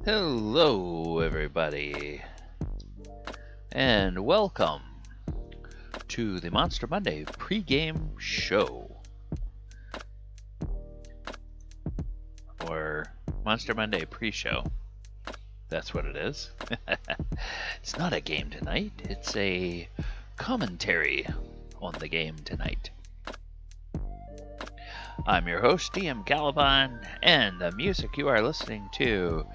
Hello, everybody, and welcome to the Monster Monday pregame show, or Monster Monday pre-show. That's what it is. It's not a game tonight, it's a commentary on the game tonight. I'm your host, DM Gallibond, and the music you are listening to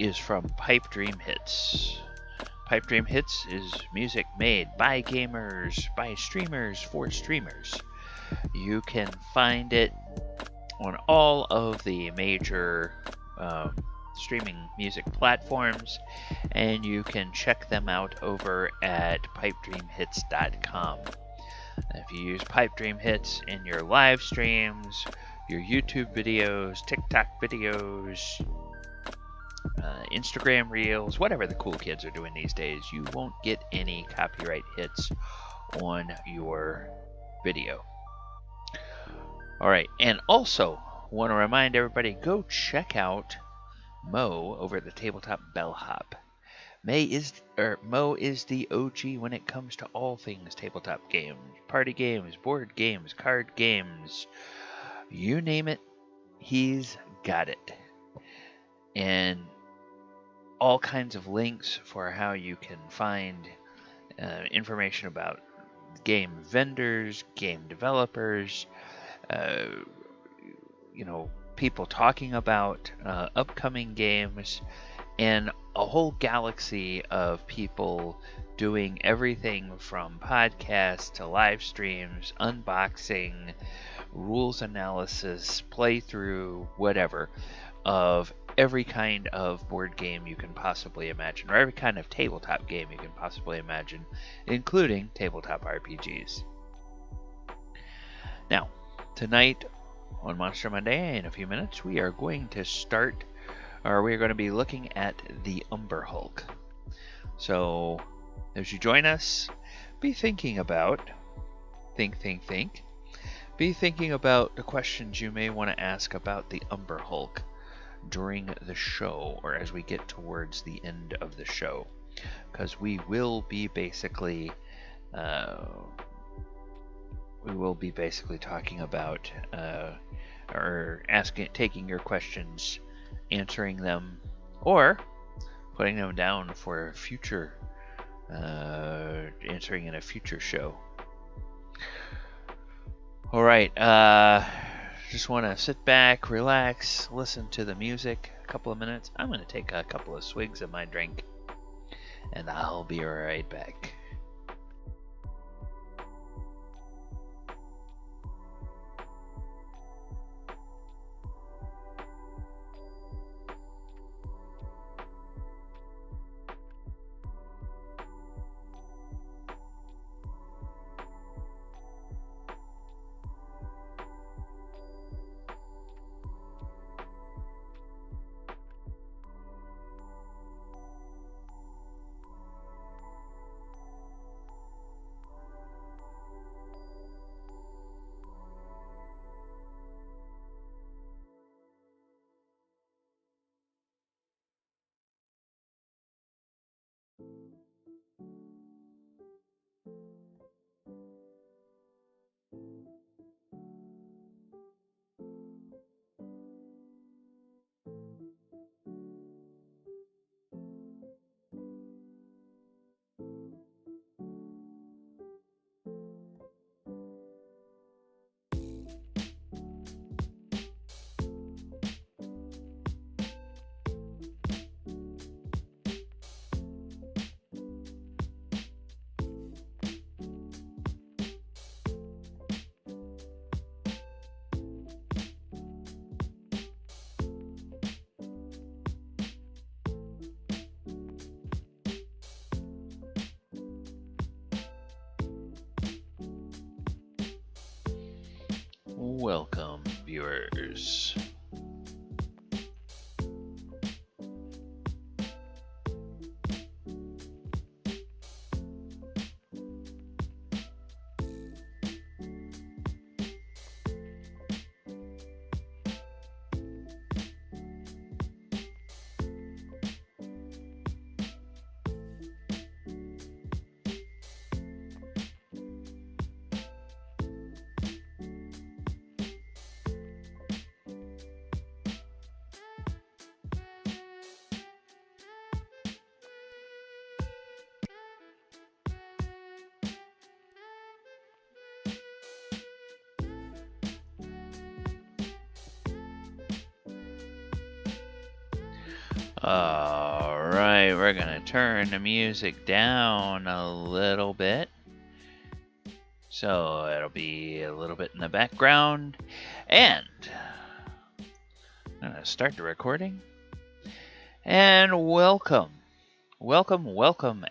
is from Pipe Dream Hits. Pipe Dream Hits is music made by gamers, by streamers, for streamers. You can find it on all of the major streaming music platforms, and you can check them out over at pipedreamhits.com. If you use Pipe Dream Hits in your live streams, your YouTube videos, TikTok videos, Instagram Reels, whatever the cool kids are doing these days, you won't get any copyright hits on your video. Alright, and also want to remind everybody, go check out Mo over at the Tabletop Bellhop. Mo is the OG when it comes to all things tabletop games, party games, board games, card games, you name it, he's got it. And all kinds of links for how you can find information about game vendors, game developers, people talking about upcoming games, and a whole galaxy of people doing everything from podcasts to live streams, unboxing, rules analysis, playthrough, whatever, of every kind of board game you can possibly imagine, or every kind of tabletop game you can possibly imagine, including tabletop RPGs. Now, tonight on Monster Monday, in a few minutes, we are going to be looking at the Umber Hulk. So, as you join us, be thinking about the questions you may want to ask about the Umber Hulk during the show, or as we get towards the end of the show, because we will be basically talking about or taking your questions, answering them, or putting them down for future answering in a future show. All right, just want to sit back, relax, listen to the music a couple of minutes. I'm going to take a couple of swigs of my drink, and I'll be right back. Welcome, viewers. Alright, we're gonna turn the music down a little bit. So it'll be a little bit in the background. And I'm gonna start the recording. And welcome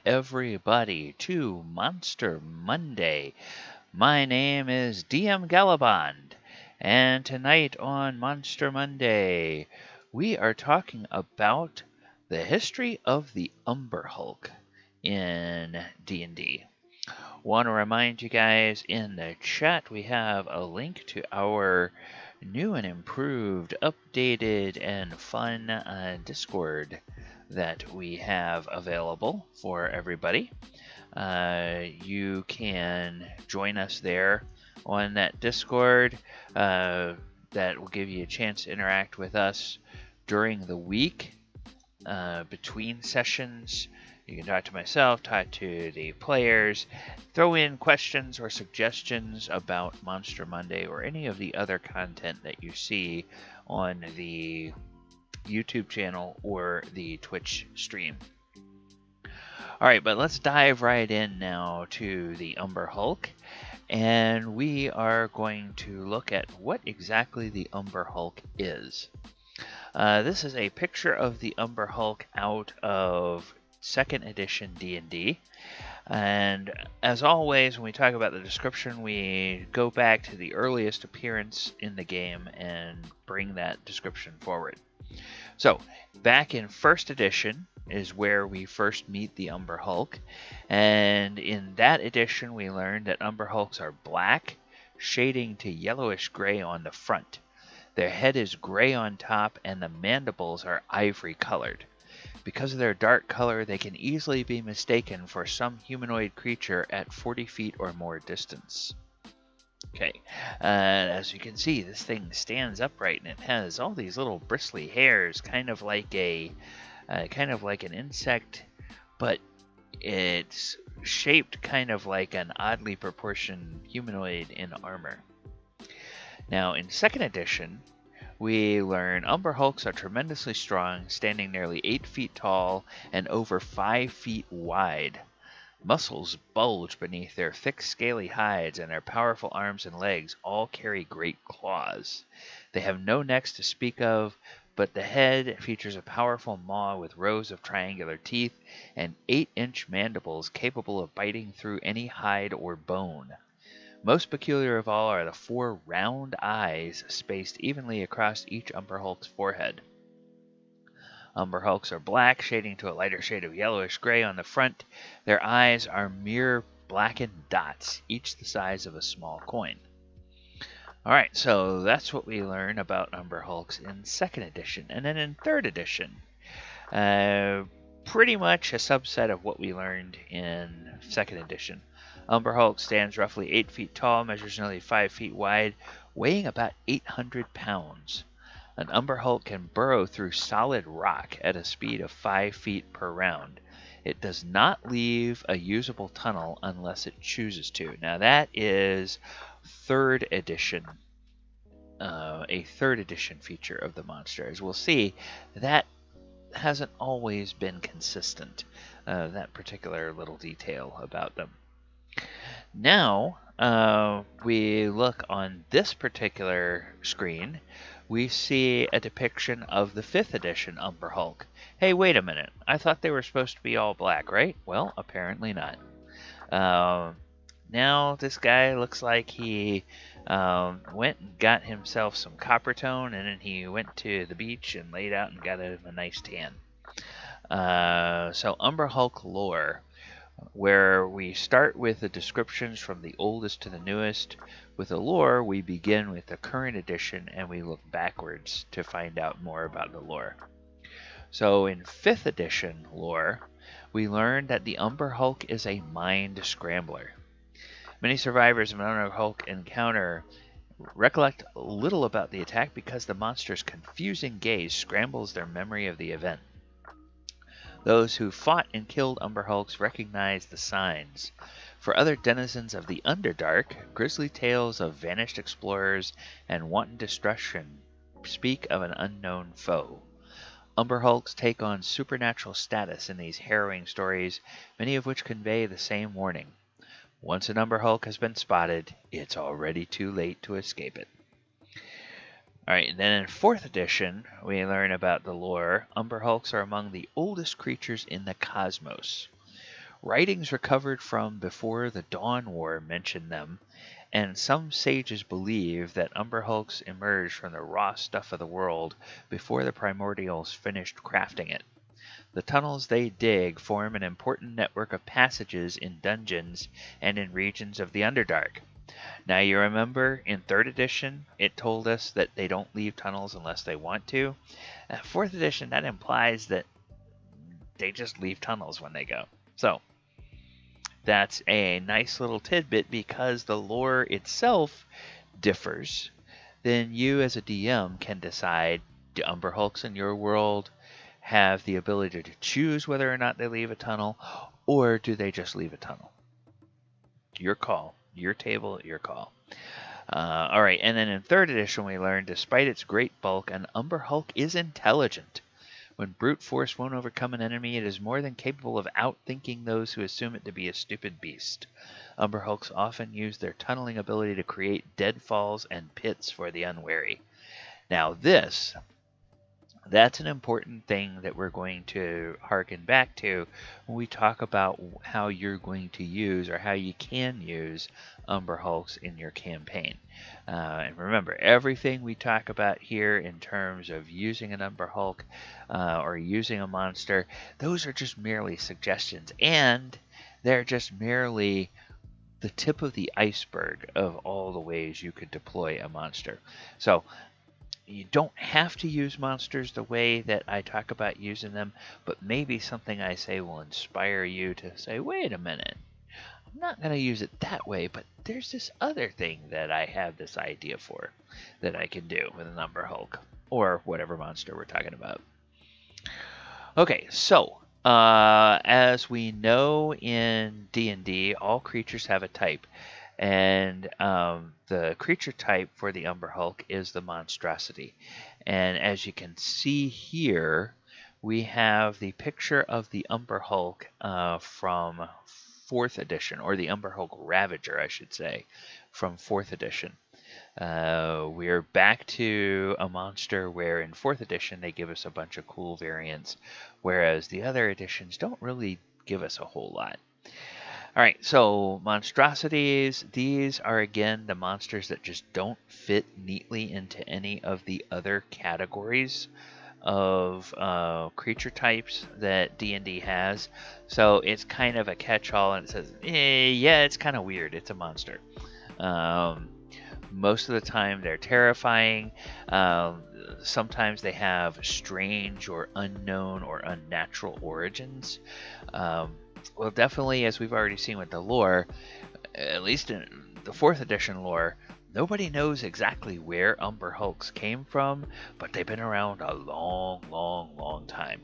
everybody to Monster Monday. My name is DM Gallibond, and tonight on Monster Monday, we are talking about the history of the Umber Hulk in D&D. Want to remind you guys in the chat we have a link to our new and improved, updated, and fun Discord that we have available for everybody. You can join us there on that Discord. That will give you a chance to interact with us during the week, between sessions. You can talk to myself, talk to the players, throw in questions or suggestions about Monster Monday or any of the other content that you see on the YouTube channel or the Twitch stream. Alright, but let's dive right in now to the Umber Hulk, and we are going to look at what exactly the Umber Hulk is. This is a picture of the Umber Hulk out of 2nd edition D&D, and as always when we talk about the description, we go back to the earliest appearance in the game and bring that description forward. So back in 1st edition is where we first meet the Umber Hulk, and in that edition we learned that Umber Hulks are black, shading to yellowish gray on the front. Their head is gray on top and the mandibles are ivory colored. Because of their dark color, they can easily be mistaken for some humanoid creature at 40 feet or more distance. Okay, as you can see, this thing stands upright and it has all these little bristly hairs, kind of like an insect, but it's shaped kind of like an oddly proportioned humanoid in armor. Now, in 2nd edition, we learn Umber Hulks are tremendously strong, standing nearly 8 feet tall and over 5 feet wide. Muscles bulge beneath their thick, scaly hides, and their powerful arms and legs all carry great claws. They have no necks to speak of, but the head features a powerful maw with rows of triangular teeth and 8-inch mandibles capable of biting through any hide or bone. Most peculiar of all are the 4 round eyes spaced evenly across each Umber Hulk's forehead. Umber Hulks are black, shading to a lighter shade of yellowish gray on the front. Their eyes are mere blackened dots, each the size of a small coin. Alright, so that's what we learn about Umber Hulks in 2nd edition. And then in 3rd edition, pretty much a subset of what we learned in 2nd edition. Umber Hulk stands roughly 8 feet tall, measures nearly 5 feet wide, weighing about 800 pounds. An Umber Hulk can burrow through solid rock at a speed of 5 feet per round. It does not leave a usable tunnel unless it chooses to. Now that is 3rd edition, a 3rd edition feature of the monster. As we'll see, that hasn't always been consistent, that particular little detail about them. Now, we look on this particular screen, we see a depiction of the 5th edition Umber Hulk. Hey, wait a minute. I thought they were supposed to be all black, right? Well, apparently not. Now, this guy looks like he went and got himself some copper tone, and then he went to the beach and laid out and got him a nice tan. So, Umber Hulk lore, where we start with the descriptions from the oldest to the newest. With the lore, we begin with the current edition and we look backwards to find out more about the lore. So in 5th edition lore, we learn that the Umber Hulk is a mind scrambler. Many survivors of an Umber Hulk encounter recollect little about the attack because the monster's confusing gaze scrambles their memory of the event. Those who fought and killed Umber Hulks recognize the signs. For other denizens of the Underdark, grisly tales of vanished explorers and wanton destruction speak of an unknown foe. Umber Hulks take on supernatural status in these harrowing stories, many of which convey the same warning. Once an Umber Hulk has been spotted, it's already too late to escape it. Alright, and then in 4th edition, we learn about the lore. Umber Hulks are among the oldest creatures in the cosmos. Writings recovered from before the Dawn War mention them, and some sages believe that Umber Hulks emerged from the raw stuff of the world before the Primordials finished crafting it. The tunnels they dig form an important network of passages in dungeons and in regions of the Underdark. Now you remember in 3rd edition it told us that they don't leave tunnels unless they want to. 4th edition, that implies that they just leave tunnels when they go. So that's a nice little tidbit because the lore itself differs. Then you as a DM can decide, do Umber Hulks in your world have the ability to choose whether or not they leave a tunnel, or do they just leave a tunnel? Your call. Your table, your call. Alright, and then in 3rd edition we learned, despite its great bulk, an Umber Hulk is intelligent. When brute force won't overcome an enemy, it is more than capable of outthinking those who assume it to be a stupid beast. Umber Hulks often use their tunneling ability to create deadfalls and pits for the unwary. Now that's an important thing that we're going to harken back to when we talk about how you're going to use or how you can use Umber Hulks in your campaign. And remember, everything we talk about here in terms of using an Umber Hulk or using a monster, those are just merely suggestions, and they're just merely the tip of the iceberg of all the ways you could deploy a monster. So you don't have to use monsters the way that I talk about using them, but maybe something I say will inspire you to say, wait a minute, I'm not going to use it that way, but there's this other thing that I have this idea for that I can do with an Umber Hulk, or whatever monster we're talking about. Okay, so as we know in D&D, all creatures have a type. And the creature type for the Umber Hulk is the monstrosity. And as you can see here, we have the picture of the Umber Hulk from 4th edition, or the Umber Hulk Ravager, I should say, from 4th edition. We're back to a monster where in 4th edition they give us a bunch of cool variants, whereas the other editions don't really give us a whole lot. Alright, so monstrosities, these are again the monsters that just don't fit neatly into any of the other categories of creature types that D&D has. So it's kind of a catch-all, and it says, yeah, it's kind of weird, it's a monster. Most of the time they're terrifying. Sometimes they have strange or unknown or unnatural origins. Well, definitely, as we've already seen with the lore, at least in the 4th edition lore, nobody knows exactly where Umber Hulks came from, but they've been around a long time.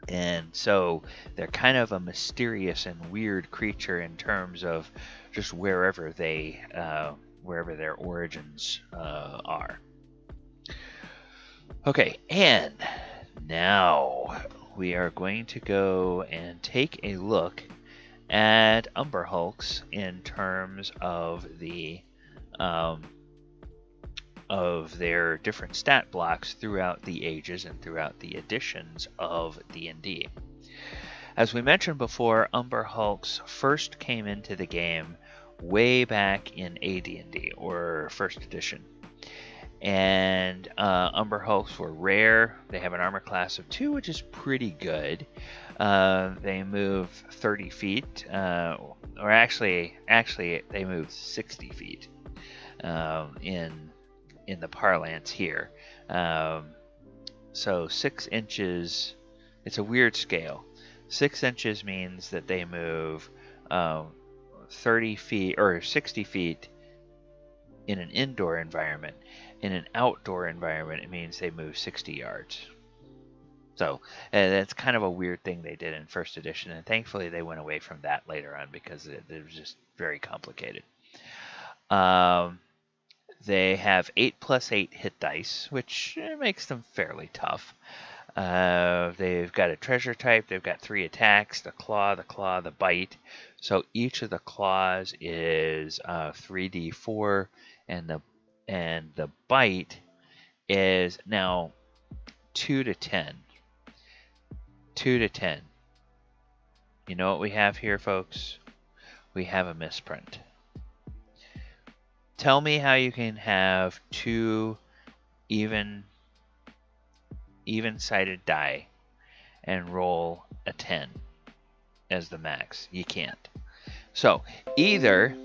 And so they're kind of a mysterious and weird creature in terms of just wherever their origins are. Okay, and now we are going to go and take a look at Umber Hulks in terms of their different stat blocks throughout the ages and throughout the editions of D&D. As we mentioned before, Umber Hulks first came into the game way back in AD&D, or 1st edition. And Umber Hulks were rare. They have an armor class of 2, which is pretty good. They move 30 feet, or actually they move 60 feet in the parlance here. So 6 inches, it's a weird scale. 6 inches means that they move 30 feet or 60 feet in an indoor environment. In an outdoor environment, it means they move 60 yards. So that's kind of a weird thing they did in 1st edition, and thankfully they went away from that later on because it was just very complicated. They have 8+8 hit dice, which makes them fairly tough. They've got a treasure type. They've got 3 attacks: the claw, the bite. So each of the claws is 3d4, and the bite is now 2 to 10. 2 to 10. You know what we have here, folks? We have a misprint. Tell me how you can have 2 even-sided die and roll a 10 as the max. You can't. So either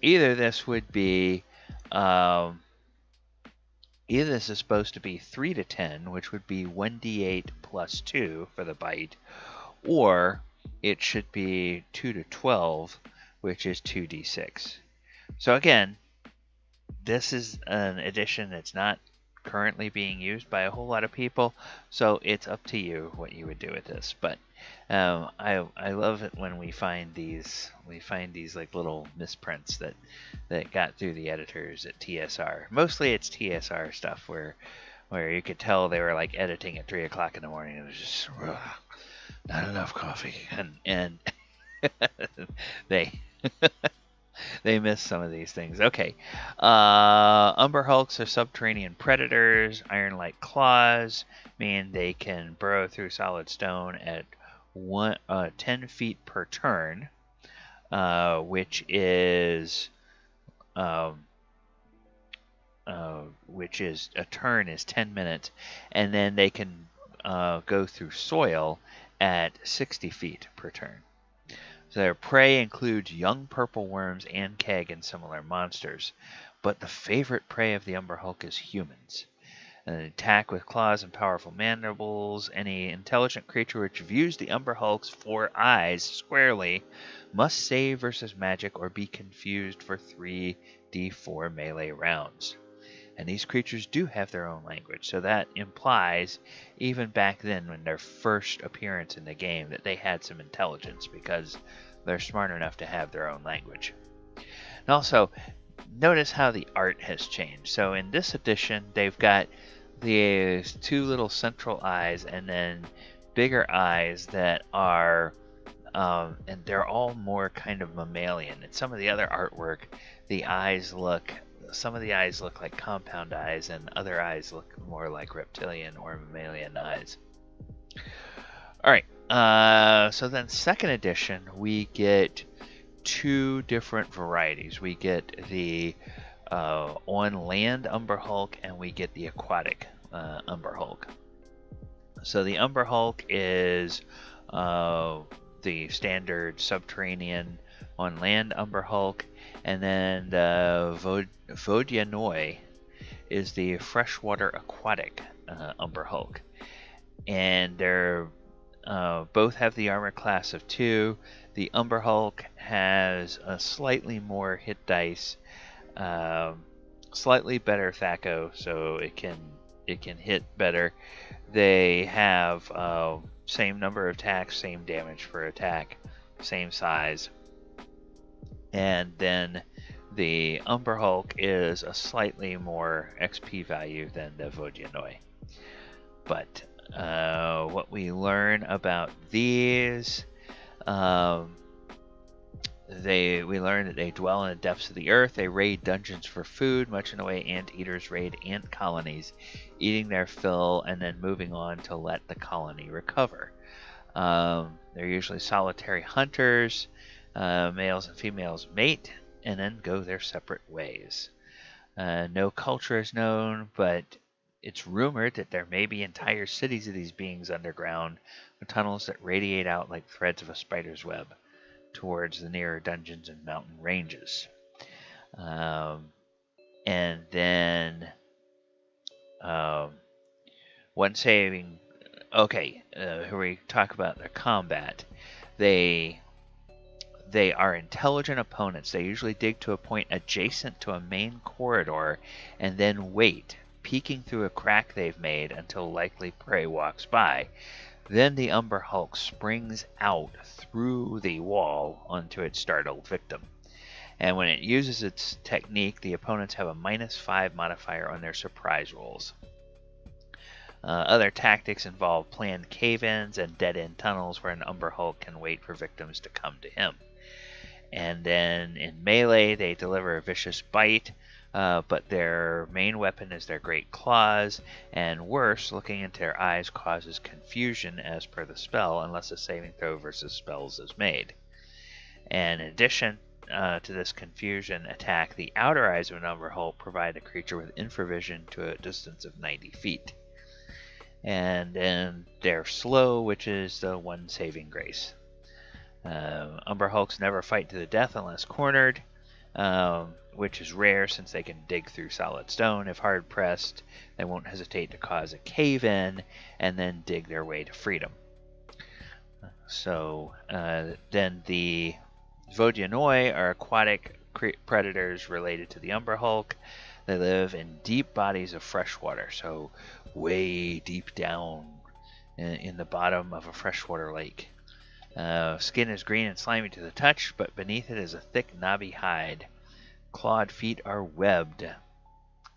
this would be either this is supposed to be 3 to 10, which would be 1d8 plus 2 for the bite, or it should be 2 to 12, which is 2d6. So again, this is an edition that's not currently being used by a whole lot of people, so it's up to you what you would do with this. But I love it when we find these like little misprints that got through the editors at TSR. Mostly it's TSR stuff where you could tell they were like editing at 3 o'clock in the morning and it was just not enough coffee, and they they missed some of these things. Okay. Umber Hulks are subterranean predators. Iron-like claws mean they can burrow through solid stone at 10 feet per turn, which is a turn is 10 minutes, and then they can go through soil at 60 feet per turn. So their prey includes young purple worms and keg and similar monsters, but the favorite prey of the Umber Hulk is humans. An attack with claws and powerful mandibles. Any intelligent creature which views the Umber Hulk's 4 eyes squarely must save versus magic or be confused for 3d4 melee rounds. And these creatures do have their own language, so that implies, even back then when their first appearance in the game, that they had some intelligence because they're smart enough to have their own language. And also, notice how the art has changed. So in this edition, they've got these 2 little central eyes and then bigger eyes that are, and they're all more kind of mammalian. In some of the other artwork, some of the eyes look like compound eyes, and other eyes look more like reptilian or mammalian eyes. Alright, so then second edition, we get 2 different varieties. We get the on-land Umber Hulk, and we get the aquatic Umber Hulk. So the Umber Hulk is the standard subterranean on-land Umber Hulk, and then the Vodyanoi is the freshwater aquatic Umber Hulk. And they're both have the armor class of 2. The Umber Hulk has a slightly more hit dice, slightly better THAC0, so it can hit better. They have same number of attacks, same damage per attack, same size. And then the Umber Hulk is a slightly more XP value than the Vodyanoi. But what we learn about these, we learn that they dwell in the depths of the earth. They raid dungeons for food, much in the way anteaters raid ant colonies, eating their fill and then moving on to let the colony recover. They're usually solitary hunters. Males and females mate and then go their separate ways. No culture is known, but it's rumored that there may be entire cities of these beings underground, with tunnels that radiate out like threads of a spider's web towards the nearer dungeons and mountain ranges. And then one saving. Okay, here we talk about their combat. They are intelligent opponents. They usually dig to a point adjacent to a main corridor and then wait, peeking through a crack they've made until likely prey walks by. Then the Umber Hulk springs out through the wall onto its startled victim. And when it uses its technique, the opponents have a -5 modifier on their surprise rolls. Other tactics involve planned cave-ins and dead-end tunnels where an Umber Hulk can wait for victims to come to him. And then in melee, they deliver a vicious bite, but their main weapon is their great claws, and worse, looking into their eyes causes confusion as per the spell, unless a saving throw versus spells is made. And in addition to this confusion attack, the outer eyes of an Umber Hulk provide the creature with infravision to a distance of 90 feet. And then they're slow, which is the one saving grace. Umber Hulks never fight to the death unless cornered, which is rare since they can dig through solid stone. If hard pressed, they won't hesitate to cause a cave-in and then dig their way to freedom. So then the Vodyanoi are aquatic predators related to the Umber Hulk. They live in deep bodies of fresh water, so way deep down in the bottom of a freshwater lake. Skin is green and slimy to the touch, but beneath it is a thick, knobby hide. Clawed feet are webbed.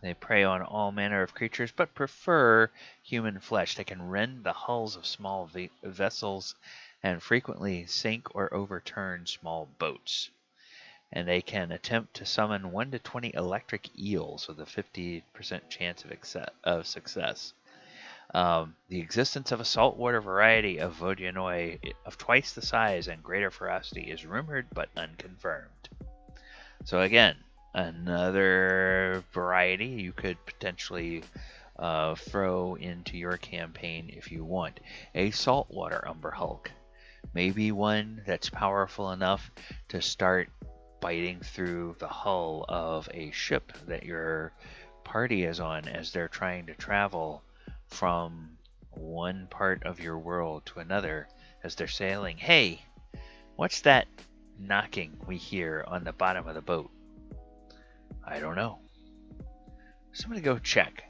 They prey on all manner of creatures, but prefer human flesh. They can rend the hulls of small vessels and frequently sink or overturn small boats. And they can attempt to summon 1 to 20 electric eels with a 50% chance of success. The existence of a saltwater variety of Vodyanoi of twice the size and greater ferocity is rumored but unconfirmed. So again, another variety you could potentially throw into your campaign if you want. A saltwater Umber Hulk. Maybe one that's powerful enough to start biting through the hull of a ship that your party is on as they're trying to travel from one part of your world to another as they're sailing. Hey, what's that knocking we hear on the bottom of the boat? I don't know. Somebody go check.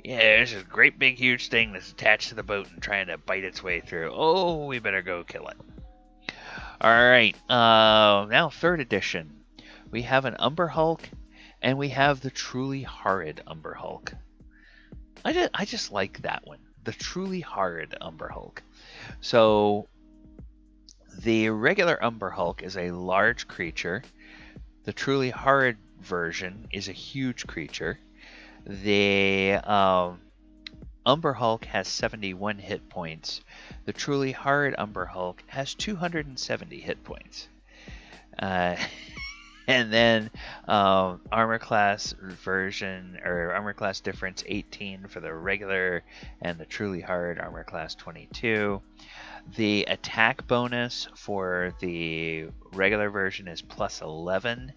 Yeah, there's this great big huge thing that's attached to the boat and trying to bite its way through. Oh, we better go kill it. Alright, now 3rd edition. We have an Umber Hulk, and we have the truly horrid Umber Hulk. I just like that one. The truly horrid Umber Hulk. So, the regular Umber Hulk is a large creature. The truly horrid version is a huge creature. The Umber Hulk has 71 hit points. The truly horrid Umber Hulk has 270 hit points. And then armor class version, or armor class difference 18 for the regular, and the truly hard armor class 22. The attack bonus for the regular version is plus 11.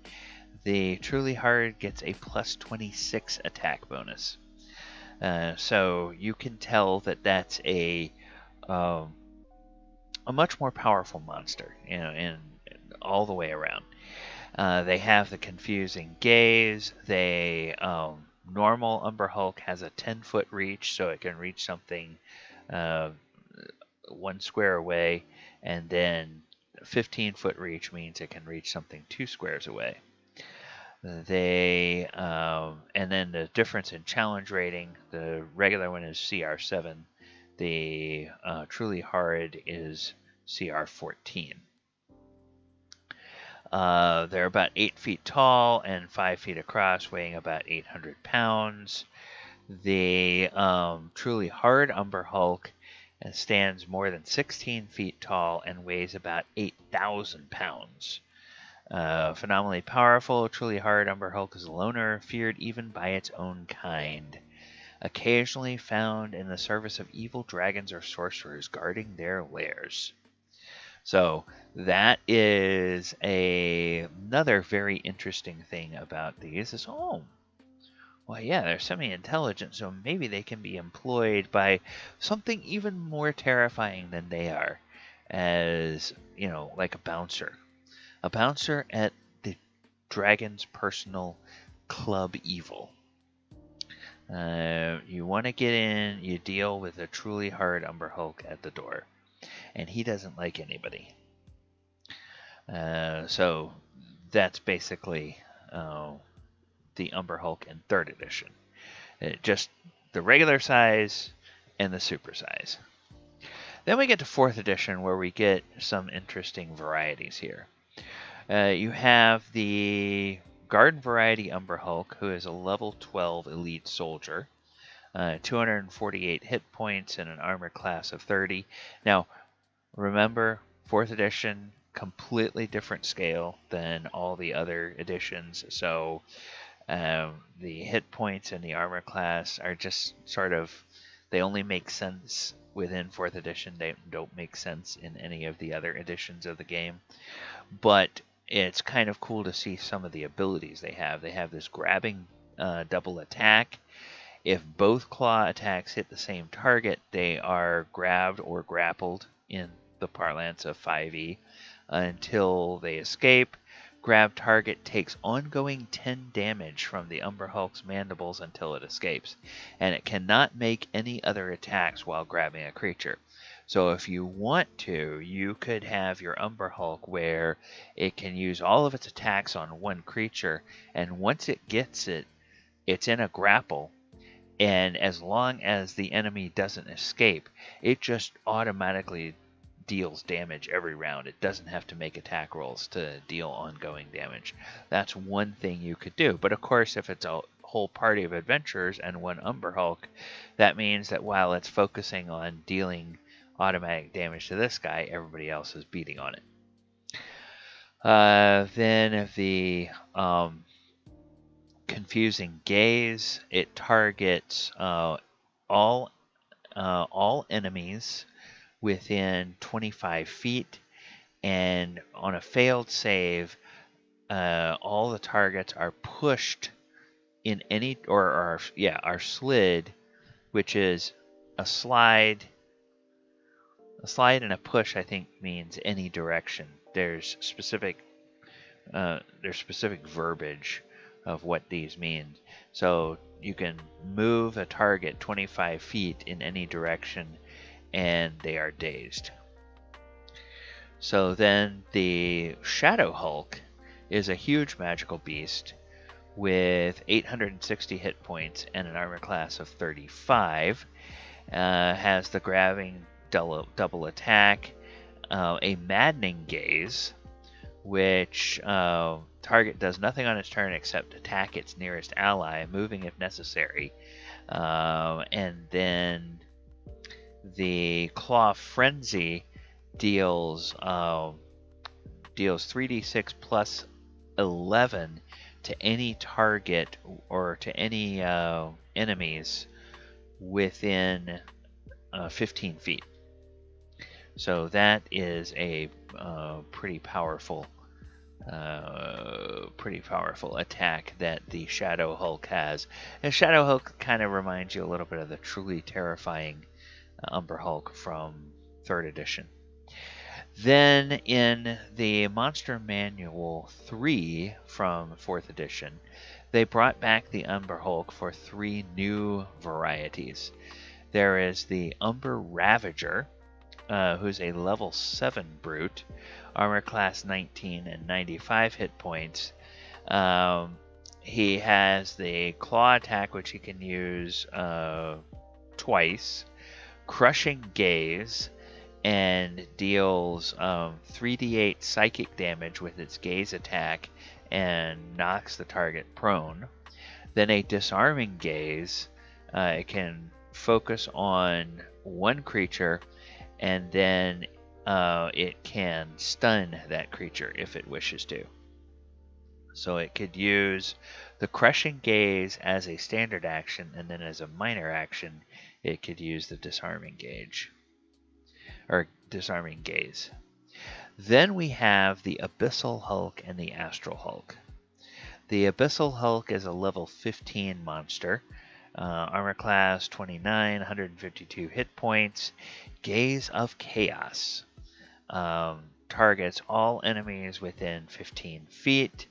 The truly hard gets a plus 26 attack bonus. So you can tell that that's a much more powerful monster, in all the way around. They have the confusing gaze. Normal Umber Hulk has a 10-foot reach, so it can reach something 1 square away, and then 15-foot reach means it can reach something 2 squares away. And then the difference in challenge rating, the regular one is CR7, the truly hard is CR14. They're about 8 feet tall and 5 feet across, weighing about 800 pounds. The truly hard Umber Hulk stands more than 16 feet tall and weighs about 8,000 pounds. Phenomenally powerful, truly hard Umber Hulk is a loner, feared even by its own kind. Occasionally found in the service of evil dragons or sorcerers guarding their lairs. So that is another very interesting thing about these is, well, yeah, they're semi-intelligent, so maybe they can be employed by something even more terrifying than they are, as, like a bouncer. A bouncer at the dragon's personal club evil. You want to get in, you deal with a truly hard Umber Hulk at the door. And he doesn't like anybody. So that's basically the Umber Hulk in 3rd edition. Just the regular size, and the supersize. Then we get to 4th edition, where we get some interesting varieties here. You have the Garden Variety Umber Hulk, who is a level 12 elite soldier, 248 hit points and an armor class of 30. Now, remember, 4th edition, completely different scale than all the other editions, so the hit points and the armor class are just sort of, they only make sense within 4th edition. They don't make sense in any of the other editions of the game. But it's kind of cool to see some of the abilities they have. They have this grabbing double attack. If both claw attacks hit the same target, they are grabbed or grappled in the parlance of 5e until they escape. Grab target takes ongoing 10 damage from the Umber Hulk's mandibles until it escapes, and it cannot make any other attacks while grabbing a creature. So if you want to, you could have your Umber Hulk where it can use all of its attacks on one creature, and once it gets it, it's in a grapple, and as long as the enemy doesn't escape, it just automatically deals damage every round. It doesn't have to make attack rolls to deal ongoing damage. That's one thing you could do. But of course, if it's a whole party of adventurers and one Umber Hulk, that means that while it's focusing on dealing automatic damage to this guy, everybody else is beating on it. Then the Confusing Gaze, it targets all enemies within 25 feet, and on a failed save, all the targets are pushed in any, are slid, which is a slide. A slide and a push, I think, means any direction. There's specific verbiage of what these mean. So you can move a target 25 feet in any direction, and they are dazed. So then the Shadow Hulk is a huge magical beast with 860 hit points and an armor class of 35. Has the grabbing double attack, a Maddening Gaze, which target does nothing on its turn except attack its nearest ally, moving if necessary. And then the Claw Frenzy deals 3d6 plus 11 to any target or to any enemies within 15 feet. So that is a pretty powerful attack that the Shadow Hulk has. And Shadow Hulk kind of reminds you a little bit of the truly terrifying Umber Hulk from 3rd edition. Then in the Monster Manual 3 from 4th edition, they brought back the Umber Hulk for 3 new varieties. There is the Umber Ravager, who's a level 7 brute, armor class 19 and 95 hit points. He has the claw attack, which he can use twice, Crushing Gaze, and deals 3d8 psychic damage with its gaze attack and knocks the target prone. Then a Disarming Gaze, it can focus on one creature, and then it can stun that creature if it wishes to. So it could use the Crushing Gaze as a standard action, and then as a minor action, it could use the Disarming Gaze. Then we have the Abyssal Hulk and the Astral Hulk. The Abyssal Hulk is a level 15 monster. Armor class 29, 152 hit points. Gaze of Chaos. Targets all enemies within 15 feet.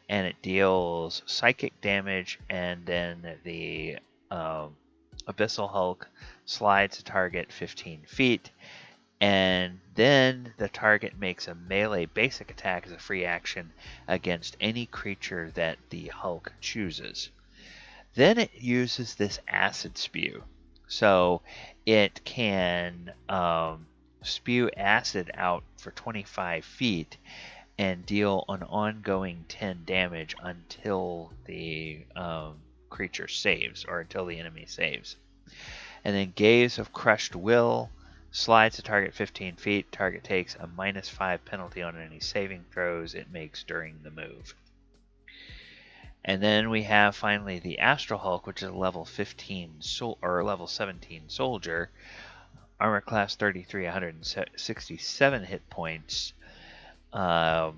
And it deals psychic damage. And then the Abyssal Hulk slides a target 15 feet. And then the target makes a melee basic attack as a free action against any creature that the Hulk chooses. Then it uses this Acid Spew. So it can spew acid out for 25 feet and deal an ongoing 10 damage until the creature saves, or until the enemy saves. And then Gaze of Crushed Will slides the target 15 feet. Target takes a -5 penalty on any saving throws it makes during the move. And then we have finally the Astral Hulk, which is a level 15 or level 17 soldier, armor class 33, 167 hit points. And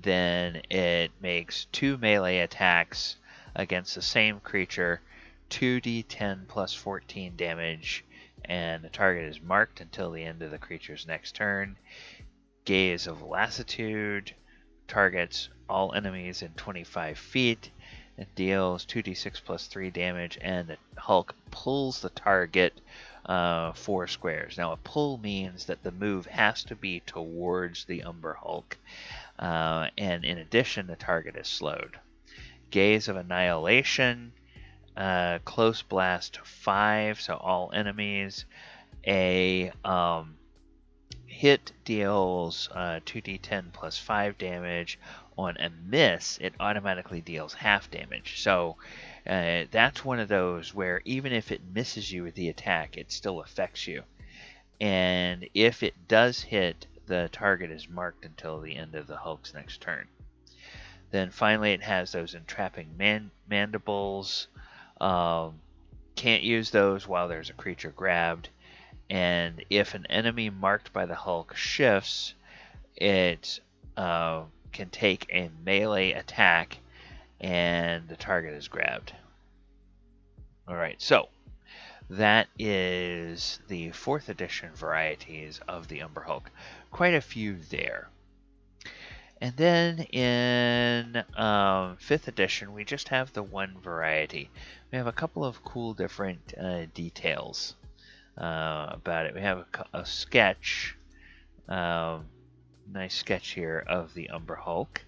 then it makes 2 melee attacks against the same creature, 2d10 plus 14 damage, and the target is marked until the end of the creature's next turn. Gaze of Lassitude targets all enemies in 25 feet. It deals 2d6 plus 3 damage, and the Hulk pulls the target 4 squares. Now, a pull means that the move has to be towards the Umber Hulk, and in addition, the target is slowed. Gaze of Annihilation, Close Blast 5, so all enemies. A hit deals 2d10 plus 5 damage. On a miss, it automatically deals half damage. So that's one of those where even if it misses you with the attack, it still affects you. And if it does hit, the target is marked until the end of the Hulk's next turn. Then finally, it has those entrapping mandibles. Can't use those while there's a creature grabbed. And if an enemy marked by the Hulk shifts, it can take a melee attack and the target is grabbed. Alright, so that is the 4th edition varieties of the Umber Hulk. Quite a few there. And then in 5th edition, we just have the one variety. We have a couple of cool different details about it. We have a sketch, nice sketch here of the Umber Hulk,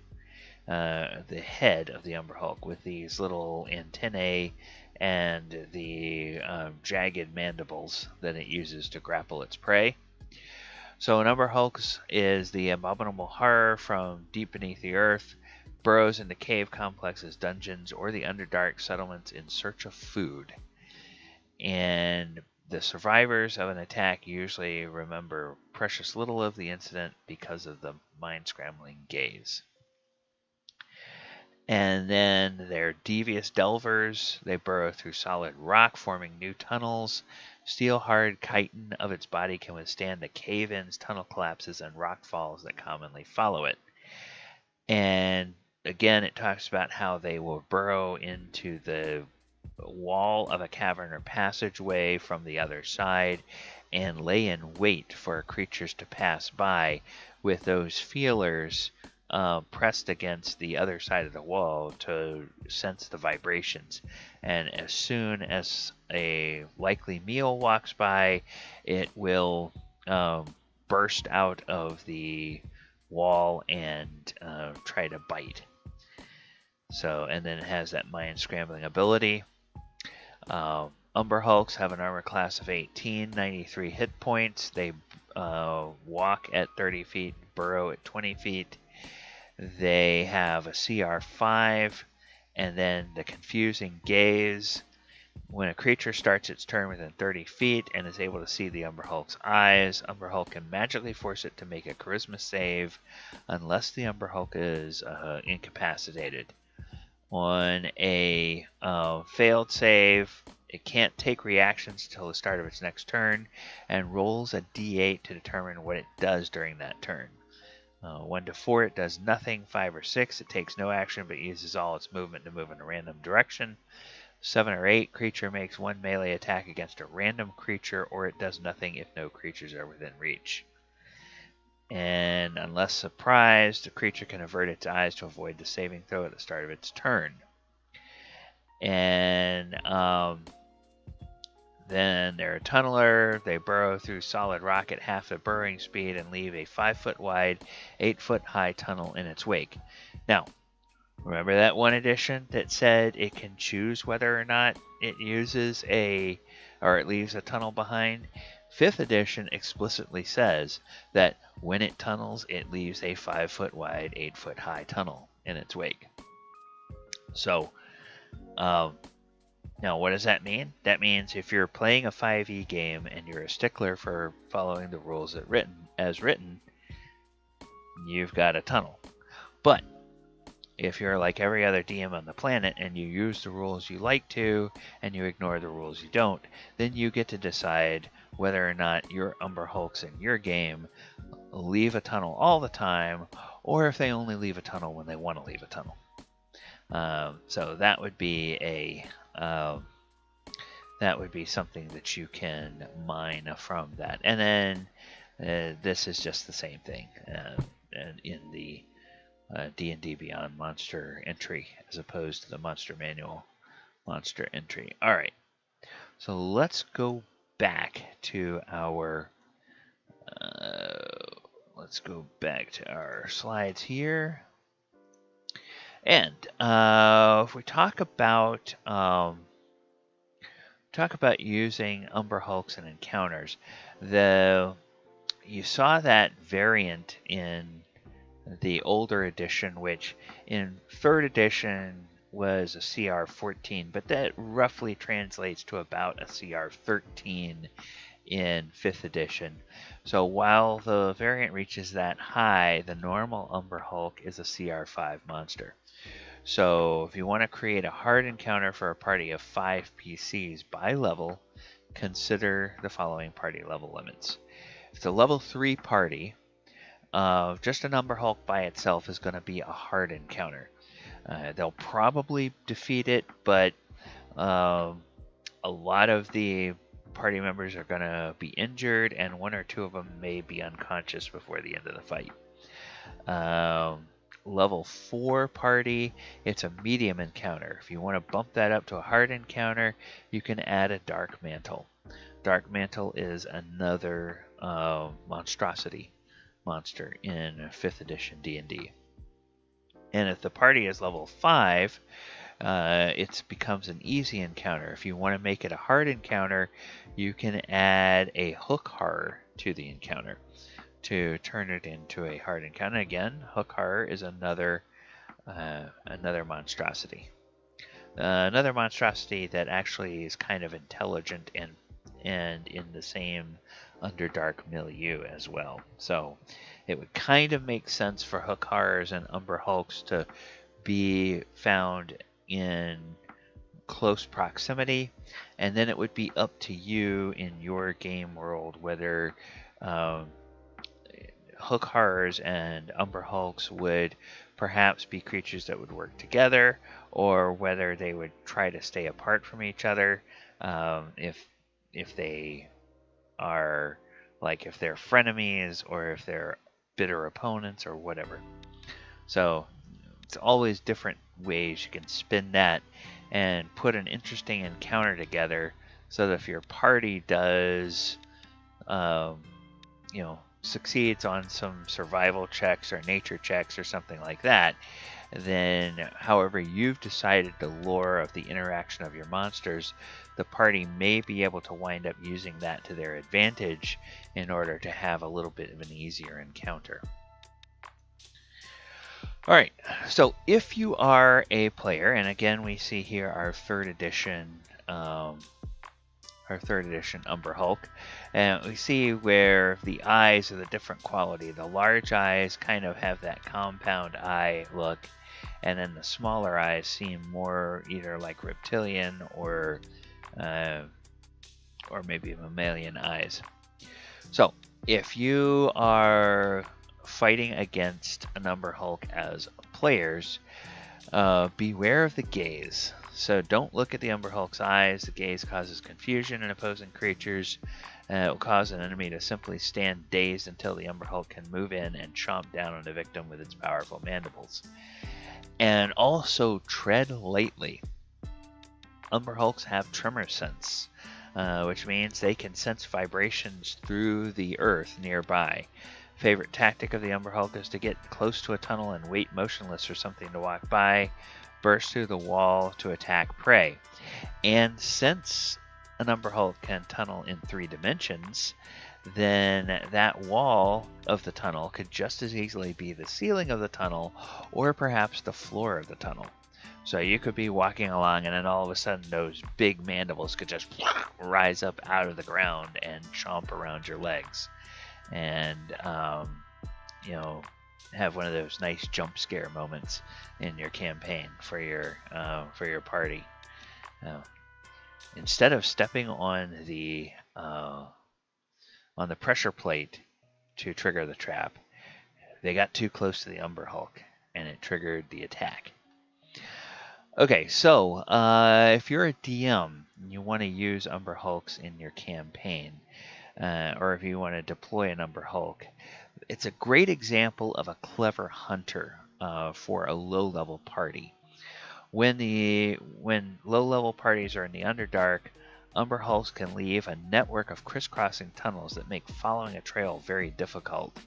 the head of the Umber Hulk with these little antennae and the jagged mandibles that it uses to grapple its prey. So an Umber Hulks is the abominable horror from deep beneath the earth, burrows into cave complexes, dungeons, or the underdark settlements in search of food. And the survivors of an attack usually remember precious little of the incident because of the mind-scrambling gaze. And then they're devious delvers. They burrow through solid rock, forming new tunnels. Steel-hard chitin of its body can withstand the cave-ins, tunnel collapses, and rock falls that commonly follow it. And again, it talks about how they will burrow into the wall of a cavern or passageway from the other side and lay in wait for creatures to pass by with those feelers pressed against the other side of the wall to sense the vibrations. And as soon as a likely meal walks by, it will burst out of the wall and try to bite. So, and then it has that mind-scrambling ability. Umber Hulks have an armor class of 18, 93 hit points. They walk at 30 feet, burrow at 20 feet. They have a CR 5, and then the confusing gaze. When a creature starts its turn within 30 feet and is able to see the Umber Hulk's eyes, Umber Hulk can magically force it to make a charisma save unless the Umber Hulk is incapacitated. On a failed save, it can't take reactions until the start of its next turn and rolls a d8 to determine what it does during that turn. 1 to 4, it does nothing. 5 or 6, it takes no action but uses all its movement to move in a random direction. 7 or 8, creature makes 1 melee attack against a random creature, or it does nothing if no creatures are within reach. And unless surprised, the creature can avert its eyes to avoid the saving throw at the start of its turn. And then they're a tunneler. They burrow through solid rock at half the burrowing speed and leave a 5-foot wide, 8-foot high tunnel in its wake. Now, Remember that one edition that said it can choose whether or not it uses or it leaves a tunnel behind? 5th edition explicitly says that when it tunnels, it leaves a 5-foot wide, 8-foot high tunnel in its wake. So, now what does that mean? That means if you're playing a 5e game and you're a stickler for following the rules as written, you've got a tunnel. But if you're like every other DM on the planet and you use the rules you like to and you ignore the rules you don't, then you get to decide whether or not your Umber Hulks in your game leave a tunnel all the time, or if they only leave a tunnel when they want to leave a tunnel. So that would be something that you can mine from that. And then this is just the same thing in the D&D Beyond monster entry as opposed to the monster manual monster entry. All right, so let's go back to our slides here, and if we talk about using Umber Hulks and encounters, you saw that variant in the older edition, which in 3rd edition was a CR 14, but that roughly translates to about a CR 13 in 5th edition. So while the variant reaches that high, the normal Umber Hulk is a CR 5 monster. So if you want to create a hard encounter for a party of 5 PCs by level, consider the following party level limits. If it's a level 3 party, just an Umber Hulk by itself is going to be a hard encounter. They'll probably defeat it, but a lot of the party members are going to be injured, and 1 or 2 of them may be unconscious before the end of the fight. Level 4 party, it's a medium encounter. If you want to bump that up to a hard encounter, you can add a Dark Mantle. Dark Mantle is another monstrosity monster in 5th edition D&D. And if the party is level 5, it becomes an easy encounter. If you want to make it a hard encounter, you can add a Hook Horror to the encounter to turn it into a hard encounter. Again, Hook Horror is another monstrosity. Another monstrosity that actually is kind of intelligent and in the same Underdark milieu as well. So it would kind of make sense for Hook Horrors and Umber Hulks to be found in close proximity, and then it would be up to you in your game world whether Hook Horrors and Umber Hulks would perhaps be creatures that would work together, or whether they would try to stay apart from each other. If they are, like, if they're frenemies, or if they're bitter opponents, or whatever. So it's always different ways you can spin that and put an interesting encounter together, so that if your party does succeeds on some survival checks or nature checks or something like that, then however you've decided the lore of the interaction of your monsters, the party may be able to wind up using that to their advantage in order to have a little bit of an easier encounter. Alright, so if you are a player, and again we see here our 3rd edition Umber Hulk, and we see where the eyes are the different quality. The large eyes kind of have that compound eye look, and then the smaller eyes seem more either like reptilian or maybe mammalian eyes. So if you are fighting against an Umber Hulk as players, beware of the gaze. So don't look at the Umber Hulk's eyes. The gaze causes confusion in opposing creatures. It will cause an enemy to simply stand dazed until the Umber Hulk can move in and chomp down on a victim with its powerful mandibles. And also tread lightly. Umber Hulks have tremor sense, which means they can sense vibrations through the earth nearby. Favorite tactic of the Umber Hulk is to get close to a tunnel and wait motionless for something to walk by, burst through the wall to attack prey. And since an Umber Hulk can tunnel in 3 dimensions, then that wall of the tunnel could just as easily be the ceiling of the tunnel or perhaps the floor of the tunnel. So you could be walking along and then all of a sudden those big mandibles could just rise up out of the ground and chomp around your legs. And, have one of those nice jump scare moments in your campaign for your party. Instead of stepping on the pressure plate to trigger the trap, they got too close to the Umber Hulk and it triggered the attack. Okay, so if you're a DM and you want to use Umber Hulks in your campaign, or if you want to deploy an Umber Hulk, it's a great example of a clever hunter for a low-level party. When low-level parties are in the Underdark, Umber Hulks can leave a network of crisscrossing tunnels that make following a trail very difficult.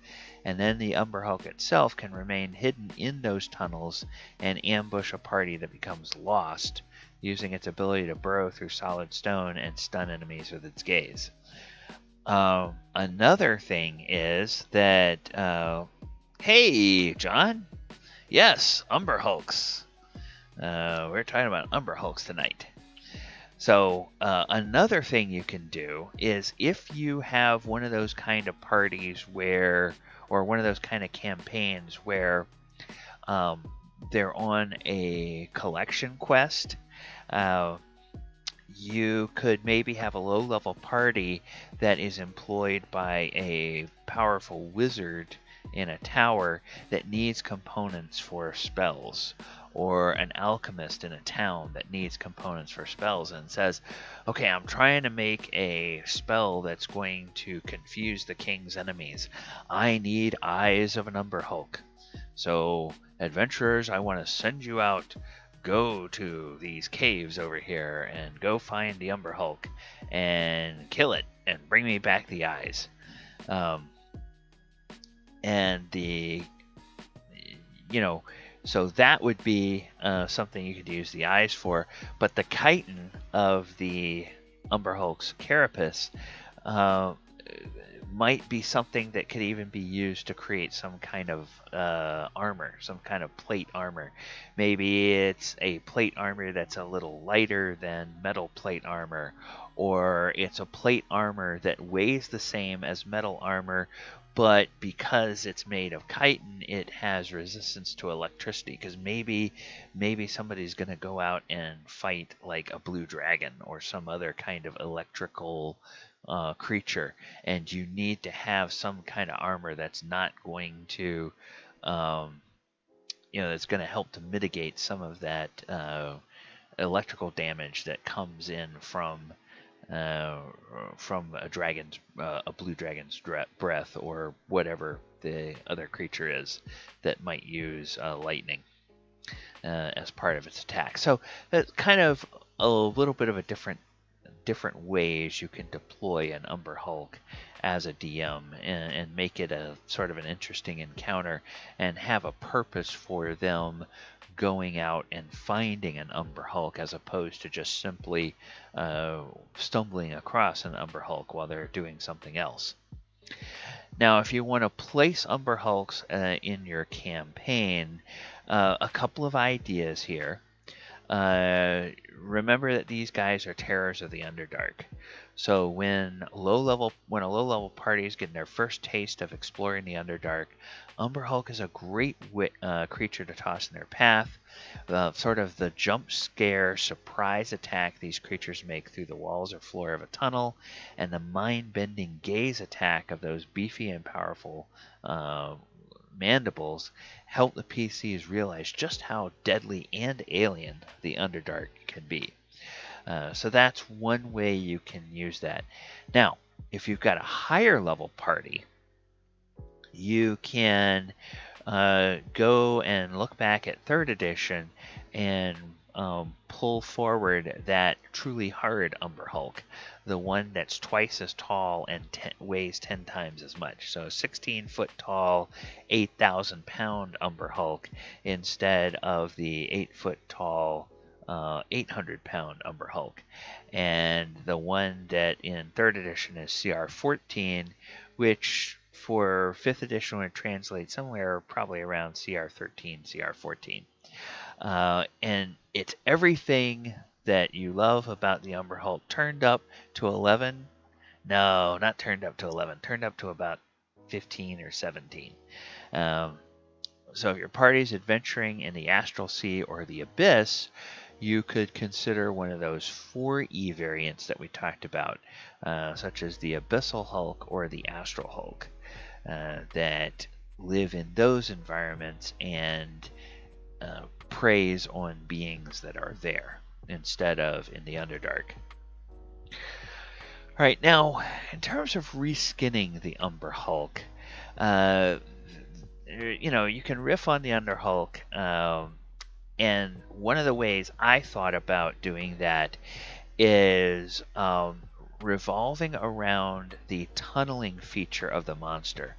And then the Umber Hulk itself can remain hidden in those tunnels and ambush a party that becomes lost, using its ability to burrow through solid stone and stun enemies with its gaze. Another thing is that, hey, John? Yes, Umber Hulks. We're talking about Umber Hulks tonight. So another thing you can do is if you have one of those kind of parties or one of those kind of campaigns where they're on a collection quest, you could maybe have a low-level party that is employed by a powerful wizard in a tower that needs components for spells, or an alchemist in a town that needs components for spells and says, okay, I'm trying to make a spell that's going to confuse the king's enemies. I need eyes of an Umber Hulk. So, adventurers, I want to send you out. Go to these caves over here and go find the Umber Hulk and kill it and bring me back the eyes. So that would be something you could use the eyes for. But the chitin of the Umber Hulk's carapace might be something that could even be used to create some kind of armor, some kind of plate armor. Maybe it's a plate armor that's a little lighter than metal plate armor, or it's a plate armor that weighs the same as metal armor, but because it's made of chitin, it has resistance to electricity, because maybe somebody's going to go out and fight like a blue dragon or some other kind of electrical creature, and you need to have some kind of armor that's not going to that's going to help to mitigate some of that electrical damage that comes in from a blue dragon's breath, or whatever the other creature is that might use lightning as part of its attack. So that's kind of a little bit of a different ways you can deploy an Umber Hulk as a DM and make it a sort of an interesting encounter and have a purpose for them going out and finding an Umber Hulk, as opposed to just simply stumbling across an Umber Hulk while they're doing something else. Now, if you want to place Umber Hulks in your campaign, a couple of ideas here. Remember that these guys are terrors of the Underdark. So when a low-level party is getting their first taste of exploring the Underdark, Umber Hulk is a great creature to toss in their path. Sort of the jump scare surprise attack these creatures make through the walls or floor of a tunnel, and the mind-bending gaze attack of those beefy and powerful mandibles help the PCs realize just how deadly and alien the Underdark can be. So that's one way you can use that. Now, if you've got a higher level party, you can go and look back at 3rd edition and pull forward that truly hard Umber Hulk, the one that's twice as tall and weighs 10 times as much. So 16-foot tall, 8,000-pound Umber Hulk instead of the 8-foot tall, 800-pound Umber Hulk. And the one that in 3rd edition is CR14, which for 5th edition would translate somewhere probably around CR13, CR14. And it's everything that you love about the Umber Hulk turned up to 11. No, not turned up to 11. Turned up to about 15 or 17. So if your party's adventuring in the Astral Sea or the Abyss, you could consider one of those 4E variants that we talked about, such as the Abyssal Hulk or the Astral Hulk, that live in those environments and preys on beings that are there instead of in the Underdark. All right, now in terms of reskinning the Umber Hulk, you can riff on the Umber Hulk, and one of the ways I thought about doing that is revolving around the tunneling feature of the monster.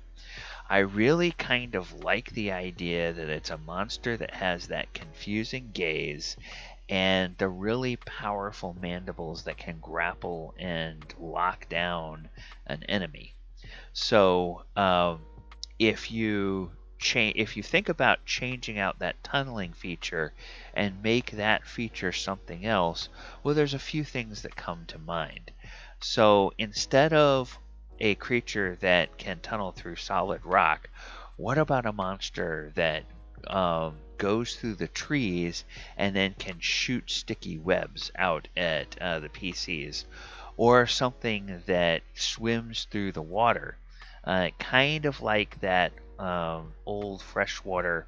I really kind of like the idea that it's a monster that has that confusing gaze and the really powerful mandibles that can grapple and lock down an enemy. So if you think about changing out that tunneling feature and make that feature something else, well, there's a few things that come to mind. So instead of a creature that can tunnel through solid rock, what about a monster that goes through the trees and then can shoot sticky webs out at the PCs, or something that swims through the water, kind of like that old freshwater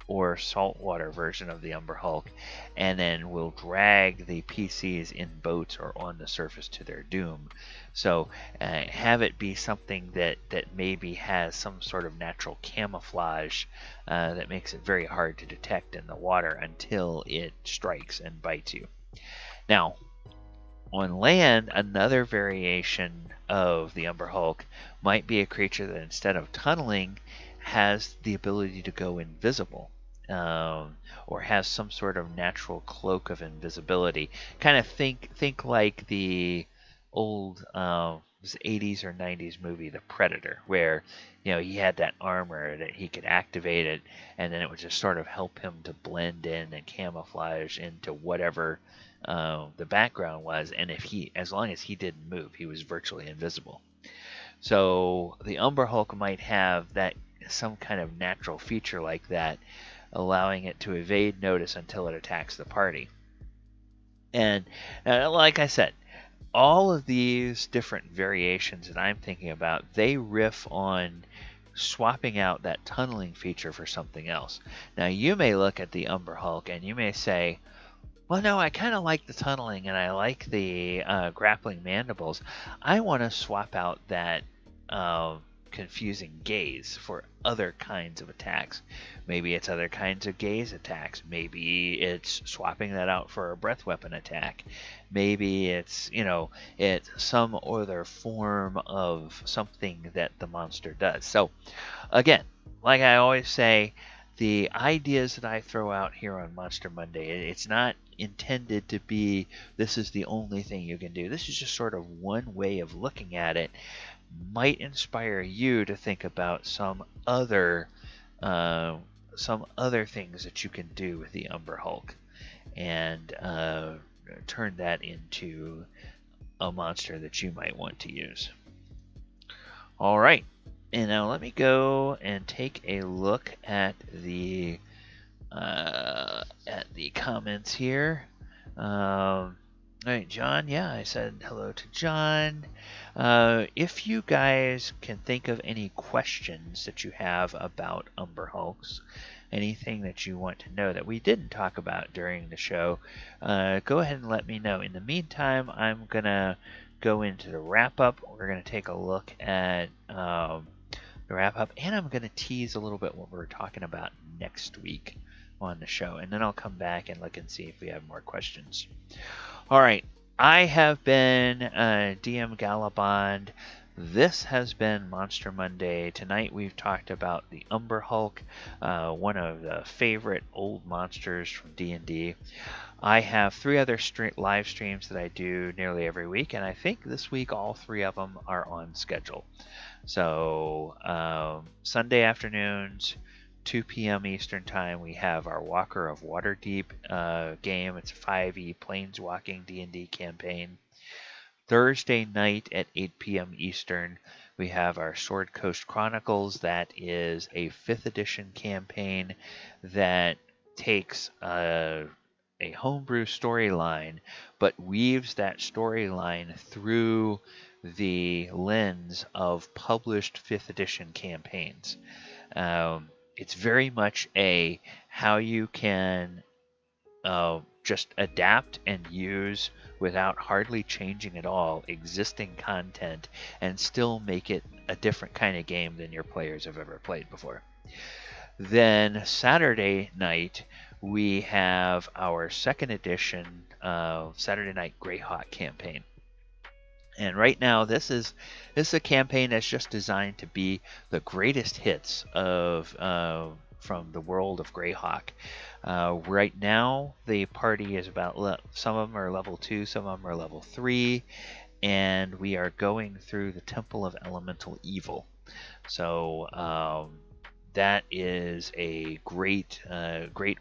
or saltwater version of the Umber Hulk, and then will drag the PCs in boats or on the surface to their doom. So have it be something that maybe has some sort of natural camouflage that makes it very hard to detect in the water until it strikes and bites you. Now, on land, another variation of the Umber Hulk might be a creature that instead of tunneling has the ability to go invisible, or has some sort of natural cloak of invisibility. Kind of think like the old 80s or 90s movie The Predator, where he had that armor that he could activate it, and then it would just sort of help him to blend in and camouflage into whatever the background was, and as long as he didn't move, he was virtually invisible. So the Umber Hulk might have some kind of natural feature like that, allowing it to evade notice until it attacks the party. And like I said, all of these different variations that I'm thinking about, they riff on swapping out that tunneling feature for something else. Now, you may look at the Umber Hulk and you may say, well, no, I kind of like the tunneling and I like the grappling mandibles. I want to swap out that confusing gaze for other kinds of attacks. Maybe it's other kinds of gaze attacks. Maybe it's swapping that out for a breath weapon attack. Maybe it's it's some other form of something that the monster does. So again, like I always say, the ideas that I throw out here on Monster Monday, it's not intended to be this is the only thing you can do. This is just sort of one way of looking at it. Might inspire you to think about some other things that you can do with the Umber Hulk, and turn that into a monster that you might want to use. All right, and now let me go and take a look at the comments here. All right, John. Yeah, I said hello to John. If you guys can think of any questions that you have about Umber Hulks, anything that you want to know that we didn't talk about during the show, go ahead and let me know. In the meantime, I'm going to go into the wrap-up. We're going to take a look at the wrap-up, and I'm going to tease a little bit what we're talking about next week on the show, and then I'll come back and look and see if we have more questions. All right, I have been DM Gallibond. This has been Monster Monday. Tonight we've talked about the Umber Hulk, one of the favorite old monsters from D&D. I have 3 other live streams that I do nearly every week, and I think this week all 3 of them are on schedule. So Sunday afternoons, 2 p.m. Eastern Time, we have our Walker of Waterdeep game. It's a 5e Planeswalking D&D campaign. Thursday night at 8 p.m. Eastern, we have our Sword Coast Chronicles. That is a 5th edition campaign that takes a homebrew storyline, but weaves that storyline through the lens of published 5th edition campaigns. It's very much how you can just adapt and use without hardly changing at all existing content and still make it a different kind of game than your players have ever played before. Then Saturday night, we have our 2nd edition Saturday Night Greyhawk campaign. And right now, this is a campaign that's just designed to be the greatest hits of from the world of Greyhawk. Right now, the party is about some of them are level 2, some of them are level 3, and we are going through the Temple of Elemental Evil. So that is a great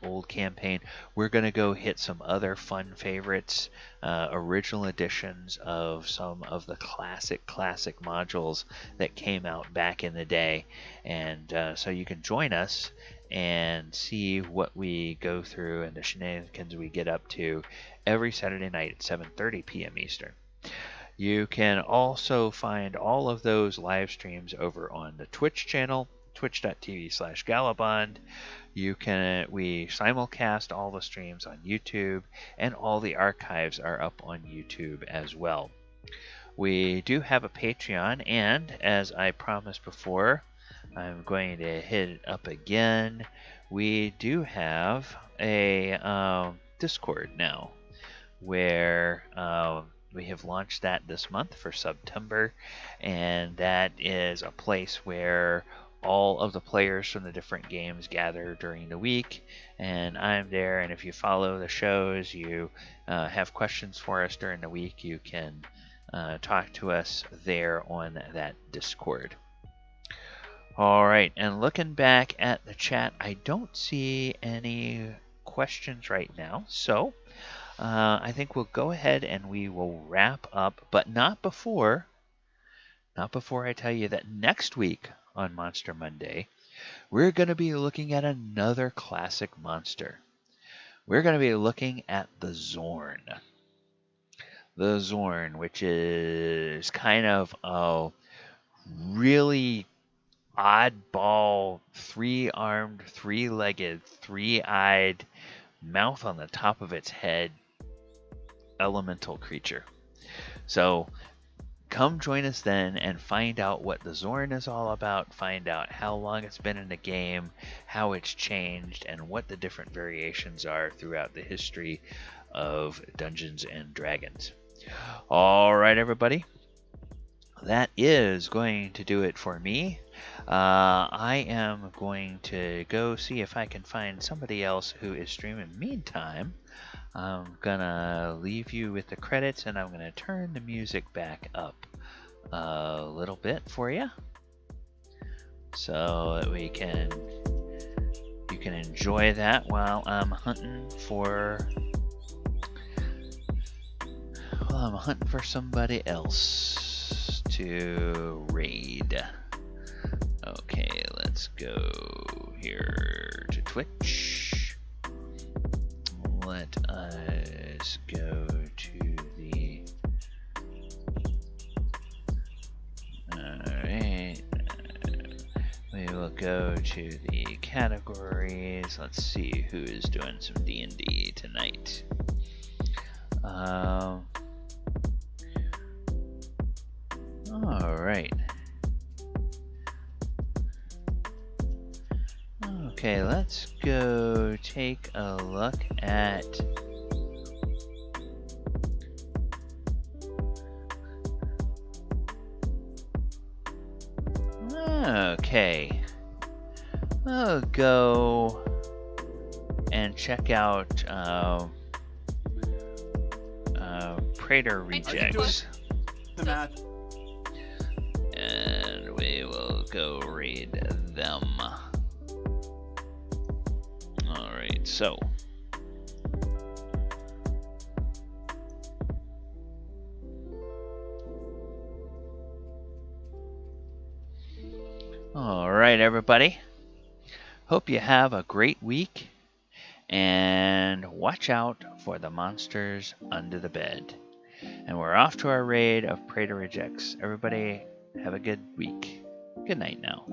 old campaign. We're going to go hit some other fun favorites, original editions of some of the classic modules that came out back in the day. And so you can join us and see what we go through and the shenanigans we get up to every Saturday night at 7:30 p.m. Eastern. You can also find all of those live streams over on the Twitch channel, twitch.tv/Gallibond. We simulcast all the streams on YouTube, and all the archives are up on YouTube as well. We do have a Patreon, and as I promised before, I'm going to hit it up again. We do have a Discord now, where we have launched that this month for September, and that is a place where all of the players from the different games gather during the week, and I'm there. And if you follow the shows, you have questions for us during the week, you can talk to us there on that Discord. Alright, and looking back at the chat, I don't see any questions right now, so I think we'll go ahead and we will wrap up, but not before I tell you that next week on Monster Monday, we're going to be looking at another classic monster. We're going to be looking at the Zorn. The Zorn, which is kind of a really oddball, 3-armed, 3-legged, 3-eyed, mouth on the top of its head elemental creature. So come join us then and find out what the Zorn is all about, find out how long it's been in the game, how it's changed, and what the different variations are throughout the history of Dungeons and Dragons. Alright everybody, that is going to do it for me. I am going to go see if I can find somebody else who is streaming. Meantime, I'm gonna leave you with the credits, and I'm gonna turn the music back up a little bit for you, so that you can enjoy that while I'm hunting for somebody else to raid. Okay, let's go here to Twitch. Let us go to the... Alright. We will go to the categories. Let's see who is doing some D&D tonight. Alright. Okay, let's go take a look at okay. We'll go and check out Praetor Rejects. The map. And we will go read them. Alright, so. Alright, everybody. Hope you have a great week. And watch out for the monsters under the bed. And we're off to our raid of Praetor Rejects. Everybody have a good week. Good night now.